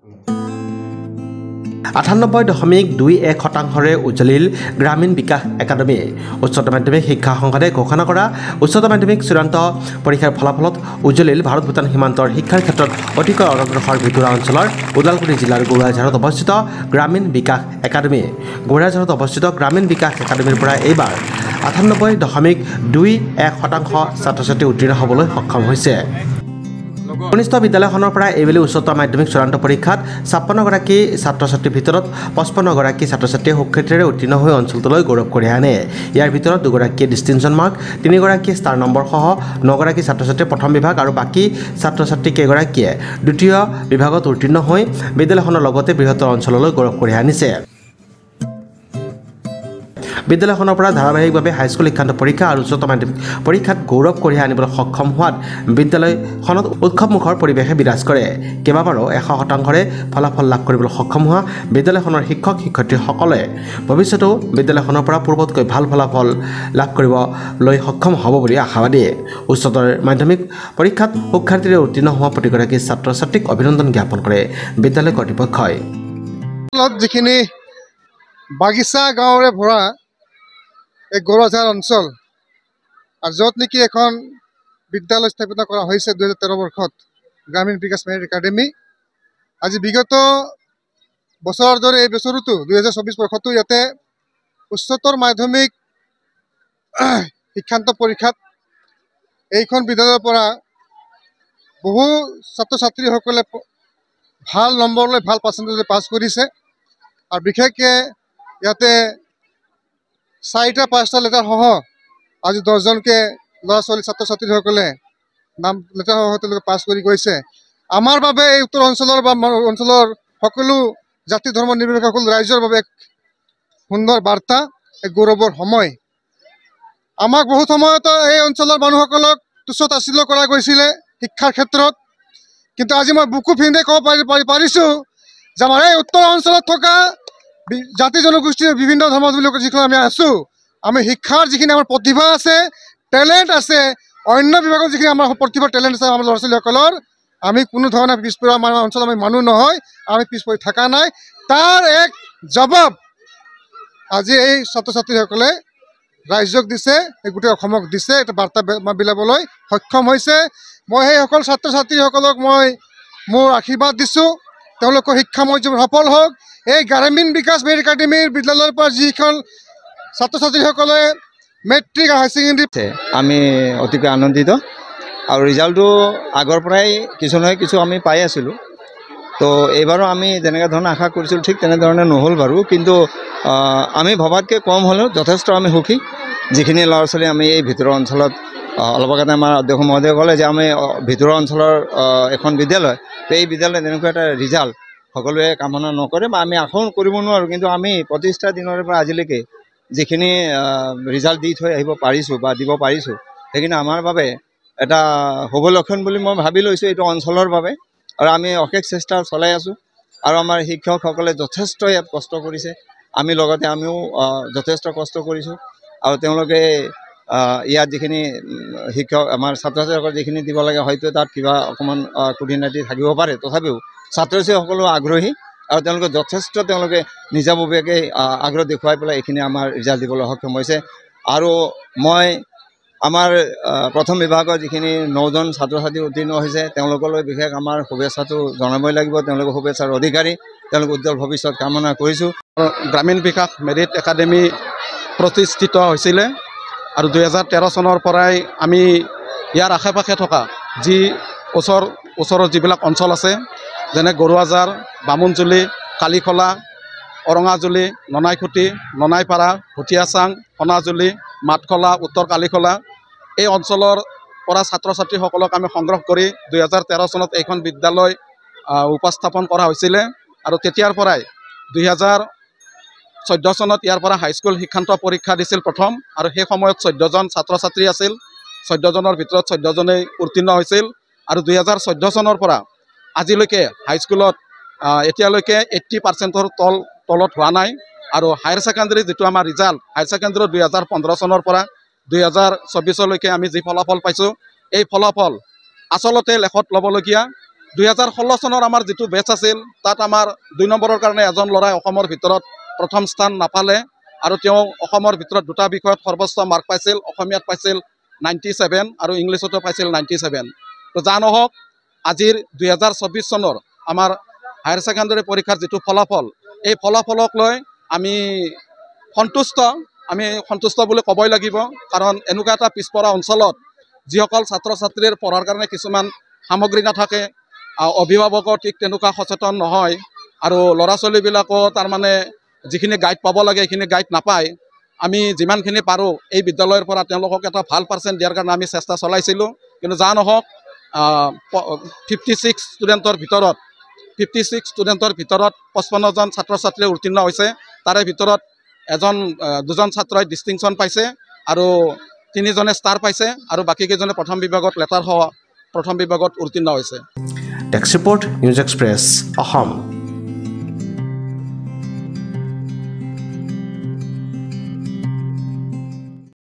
98.21% উজ্জ্বলিল গ্ৰামীণ বিকাশ academy. উচ্চতৰ মাধ্যমিক শিক্ষা সংসদে ঘোষণা কৰা উচ্চতৰ মাধ্যমিক চূড়ান্ত পৰীক্ষাৰ ফলাফলত উজ্জ্বলিল ভাৰত ভূটান সীমান্তৰ শিক্ষাৰ ক্ষেত্ৰত অতিকৈ অগ্ৰসৰ ভিতৰুৱা অঞ্চলৰ ওদালগুৰি জিলাৰ গৌৰাঝাৰত অৱস্থিত গ্ৰামীণ বিকাশ একাডেমি। গৌৰাঝাৰত অৱস্থিত গ্ৰামীণ বিকাশ একাডেমীৰ পৰা এইবাৰ 98.21% ছাত্ৰ ছাত্ৰী উত্তীৰ্ণ হ'বলৈ সক্ষম হৈছে। কনিষ্ঠ বিদ্যালয়খনৰ পৰা এইবেলি উচ্চতৰ মাধ্যমিক চূড়ান্ত পৰীক্ষাত 56গৰাকী ছাত্ৰ ছাত্ৰীৰ ভিতৰত 55গৰাকী ছাত্ৰ ছাত্ৰীয়ে সুখ্যাতিৰে উত্তীৰ্ণ হৈ অঞ্চলটোলৈ গৌৰৱ কঢ়িয়াই আনে। ইয়াৰ ভিতৰত 2গৰাকীয়ে ডিষ্টিংশ্যন মাৰ্ক, 3গৰাকীয়ে ষ্টাৰ নম্বৰসহ 9গৰাকী ছাত্ৰ ছাত্ৰীয়ে প্ৰথম বিভাগ আৰু বাকী ছাত্ৰ ছাত্ৰী কেইগৰাকীয়ে দ্বিতীয় বিভাগত উত্তীৰ্ণ হৈ বিদ্যালয়খনৰ লগতে বৃহত্তৰ অঞ্চললৈ গৌৰৱ কঢ়িয়াই আনিছে। বিদ্যালয়খনৰ পৰা ধাৰাবাহিকভাৱে হাইস্কুল শিক্ষান্ত পৰীক্ষা আৰু উচ্চতৰ মাধ্যমিক পৰীক্ষাত গৌৰৱ কঢ়িয়াই আনিবলৈ সক্ষম হোৱাত বিদ্যালয়খনত উৎসৱমুখৰ পৰিৱেশে বিৰাজ কৰে। কেইবাবাৰো 100%ৰে ফলাফল লাভ কৰিবলৈ সক্ষম হোৱা বিদ্যালয়খনৰ শিক্ষক শিক্ষয়িত্ৰীসকলে ভৱিষ্যতেও বিদ্যালয়খনৰ পৰা পূৰ্বতকৈ ভাল ফলাফল লাভ কৰিবলৈ সক্ষম হ'ব বুলি আশাবাদী। উচ্চতৰ মাধ্যমিক পৰীক্ষাত সুখ্যাতিৰে উত্তীৰ্ণ হোৱা প্ৰতিগৰাকী ছাত্ৰ ছাত্ৰীক অভিনন্দন জ্ঞাপন কৰে বিদ্যালয় কৰ্তৃপক্ষই। যিখিনি বাগিচা গাঁৱৰে ভৰা এই গৌৰাঝাৰ অঞ্চল আৰু য'ত নেকি এখন বিদ্যালয় স্থাপিত কৰা হৈছে 2013 বৰ্ষত গ্ৰামীণ বিকাশ মেৰিট একাডেমি। আজি বিগত বছৰৰ দৰে এই বছৰতো 2024 বৰ্ষতো ইয়াতে উচ্চতৰ মাধ্যমিক শিক্ষান্ত পৰীক্ষাত এইখন বিদ্যালয়ৰ পৰা বহু ছাত্ৰ ছাত্ৰীসকলে ভাল নম্বৰ লৈ ভাল পাৰ্চেণ্টেজ পাছ কৰিছে। আৰু বিশেষকৈ ইয়াতে 4টা-5টা লেটাৰ সহ আজি 10জনকে ল'ৰা ছোৱালী ছাত্ৰ ছাত্ৰীসকলে নাম লেটাৰ সহ তেওঁলোকে পাছ কৰি গৈছে। আমাৰ বাবে এই উত্তৰ অঞ্চলৰ বা অঞ্চলৰ সকলো জাতি ধৰ্ম নিৰ্বিশেষে সকলো ৰাইজৰ বাবে এক সুন্দৰ বাৰ্তা, এক গৌৰৱৰ সময়। আমাক বহুত সময়ত এই অঞ্চলৰ মানুহসকলক তুচ্ছ তাচ্ছিল্য কৰা গৈছিলে শিক্ষাৰ ক্ষেত্ৰত, কিন্তু আজি মই বুকু ফিন্দাই ক'ব পাৰিছোঁ যে আমাৰ এই উত্তৰ অঞ্চলত থকা জাতি জনগোষ্ঠীৰ বিভিন্ন ধৰ্মাৱলম্বী যিখন আমি আছোঁ, আমি শিক্ষাৰ যিখিনি আমাৰ প্ৰতিভা আছে, টেলেণ্ট আছে, অন্য বিভাগত যিখিনি আমাৰ প্ৰতিভা টেলেণ্ট আছে আমাৰ ল'ৰা ছোৱালীসকলৰ, আমি কোনো ধৰণে পিছপৰা আমাৰ অঞ্চলত আমি মানুহ নহয়, আমি পিছপৰি থকা নাই। তাৰ এক জবাব আজি এই ছাত্ৰ ছাত্ৰীসকলে ৰাইজক দিছে, এই গোটেই অসমক দিছে, এটা বাৰ্তা বিলাবলৈ সক্ষম হৈছে। মই সেইসকল ছাত্ৰ ছাত্ৰীসকলক মই মোৰ আশীৰ্বাদ দিছোঁ, তেওঁলোকৰ শিক্ষাময় জীৱন সফল হওক। এই গ্ৰামীণ বিকাশ মেৰিট একাডেমীৰ বিদ্যালয়ৰ পৰা যিখন ছাত্ৰ ছাত্ৰীসকলে মেট্ৰিক আৰু হায়াৰ ছেকেণ্ডেৰী আমি অতিকৈ আনন্দিত আৰু ৰিজাল্টটো আগৰ পৰাই কিছু নহয় কিছু আমি পাই আছিলোঁ। তো এইবাৰো আমি যেনেকৈ ধৰণে আশা কৰিছিলোঁ ঠিক তেনেধৰণে নহ'ল বাৰু, কিন্তু আমি ভবাতকৈ কম হ'লেও যথেষ্ট আমি সুখী। যিখিনি ল'ৰা ছোৱালী আমি এই ভিতৰৰ অঞ্চলত অলপ আগতে আমাৰ অধ্যক্ষ মহোদয়ে ক'লে যে আমি ভিতৰৰ অঞ্চলৰ এখন বিদ্যালয়, তো এই বিদ্যালয়ত এনেকুৱা এটা ৰিজাল্ট সকলোৱে কামনা নকৰে বা আমি আশাও কৰিব নোৱাৰোঁ, কিন্তু আমি 25টা দিনৰ পৰা আজিলৈকে যিখিনি ৰিজাল্ট দি থৈ আহিব পাৰিছোঁ বা দিব পাৰিছোঁ, সেইখিনি আমাৰ বাবে এটা শুভ লক্ষণ বুলি মই ভাবি লৈছোঁ এইটো অঞ্চলৰ বাবে। আৰু আমি অশেষ চেষ্টা চলাই আছোঁ আৰু আমাৰ শিক্ষকসকলে যথেষ্ট ইয়াত কষ্ট কৰিছে, আমি লগতে আমিও যথেষ্ট কষ্ট কৰিছোঁ। আৰু তেওঁলোকে ইয়াত যিখিনি শিক্ষক আমাৰ ছাত্ৰ ছাত্ৰীসকল যিখিনি দিব লাগে হয়তো তাত কিবা অকণমান খুঁটি-নাটি থাকিব পাৰে, তথাপিও ছাত্ৰ ছাত্ৰীসকলো আগ্ৰহী আৰু তেওঁলোকে যথেষ্ট নিজাববীয়াকৈ আগ্ৰহ দেখুৱাই পেলাই এইখিনি আমাৰ ৰিজাল্ট দিবলৈ সক্ষম হৈছে। আৰু মই আমাৰ প্ৰথম বিভাগৰ যিখিনি 9জন ছাত্ৰ ছাত্ৰী উত্তীৰ্ণ হৈছে তেওঁলোকলৈ বিশেষ আমাৰ শুভেচ্ছাটো জনাবই লাগিব। তেওঁলোকৰ শুভেচ্ছাৰ অধিকাৰী, তেওঁলোক উজ্জ্বল ভৱিষ্যত কামনা কৰিছোঁ। গ্ৰামীণ বিকাশ মেৰিট একাডেমি প্ৰতিষ্ঠিত হৈছিলে আৰু 2013 চনৰ পৰাই আমি ইয়াৰ আশে পাশে থকা যি ওচৰৰ যিবিলাক অঞ্চল আছে যেনে গৰুৱাজাৰ, বামুণজুলি, কালিখলা, অৰঙাজুলি, ননাইখুটি, ননাইপাৰা, ভুটীয়াচাং, সোণাজুলি, মাতখলা, উত্তৰ কালিখলা, এই অঞ্চলৰ পৰা ছাত্ৰ ছাত্ৰীসকলক আমি সংগ্ৰহ কৰি 2013 চনত এইখন বিদ্যালয় উপস্থাপন কৰা হৈছিলে। আৰু তেতিয়াৰ পৰাই 2014 চনত ইয়াৰ পৰা হাইস্কুল শিক্ষান্ত পৰীক্ষা দিছিল প্ৰথম, আৰু সেই সময়ত 14জন ছাত্ৰ ছাত্ৰী আছিল। 14জনৰ ভিতৰত 14জনেই উত্তীৰ্ণ হৈছিল। আৰু 2014 চনৰ পৰা আজিলৈকে হাইস্কুলত এতিয়ালৈকে 80%ৰ তলত হোৱা নাই। আৰু হায়াৰ ছেকেণ্ডেৰী যিটো আমাৰ ৰিজাল্ট, হায়াৰ ছেকেণ্ডেৰী 2015 চনৰ পৰা 2024 আমি যি ফলাফল পাইছোঁ, এই ফলাফল আচলতে লেখত ল'বলগীয়া। 2016 চনৰ আমাৰ যিটো বেচ আছিল তাত আমাৰ 2 নম্বৰৰ কাৰণে এজন ল'ৰাই অসমৰ ভিতৰত প্ৰথম স্থান নাপালে আৰু তেওঁ অসমৰ ভিতৰত দুটা বিষয়ত সৰ্বোচ্চ মাৰ্ক পাইছিল অসমীয়াত পাইছিল 97 আৰু ইংলিছতো পাইছিল 97 তো যা নহওক আজিৰ 2024 চনৰ আমাৰ হায়াৰ সেকেন্ডাৰী পৰীক্ষাৰ যিটো ফলাফল এই ফলাফলক লৈ আমি সন্তুষ্ট বুলি ক'বই লাগিব কাৰণ এনেকুৱা এটা পিছপৰা অঞ্চলত যিসকল ছাত্ৰ ছাত্ৰীৰ পঢ়াৰ কাৰণে কিছুমান সামগ্ৰী নাথাকে অভিভাৱকৰ ঠিক তেনেকুৱা সচেতন নহয় আৰু ল'ৰা ছোৱালীবিলাকো তাৰমানে যিখিনি গাইড পাব লাগে সেইখিনি গাইড নাপায় আমি যিমানখিনি পাৰোঁ এই বিদ্যালয়ৰ পৰা তেওঁলোকক এটা ভাল পাৰ্চেণ্ট দিয়াৰ কাৰণে আমি চেষ্টা চলাইছিলোঁ কিন্তু যা নহওক 56 ষ্টুডেণ্টৰ ভিতৰত 55জন ছাত্ৰ ছাত্ৰী উত্তীৰ্ণ হৈছে তাৰে ভিতৰত দুজন ছাত্ৰই ডিষ্টিংশ্যন পাইছে আৰু 3জনে ষ্টাৰ পাইছে আৰু বাকীকেইজনে প্ৰথম বিভাগত লেটাৰ সহ প্ৰথম বিভাগত উত্তীৰ্ণ হৈছে desk report news express Assam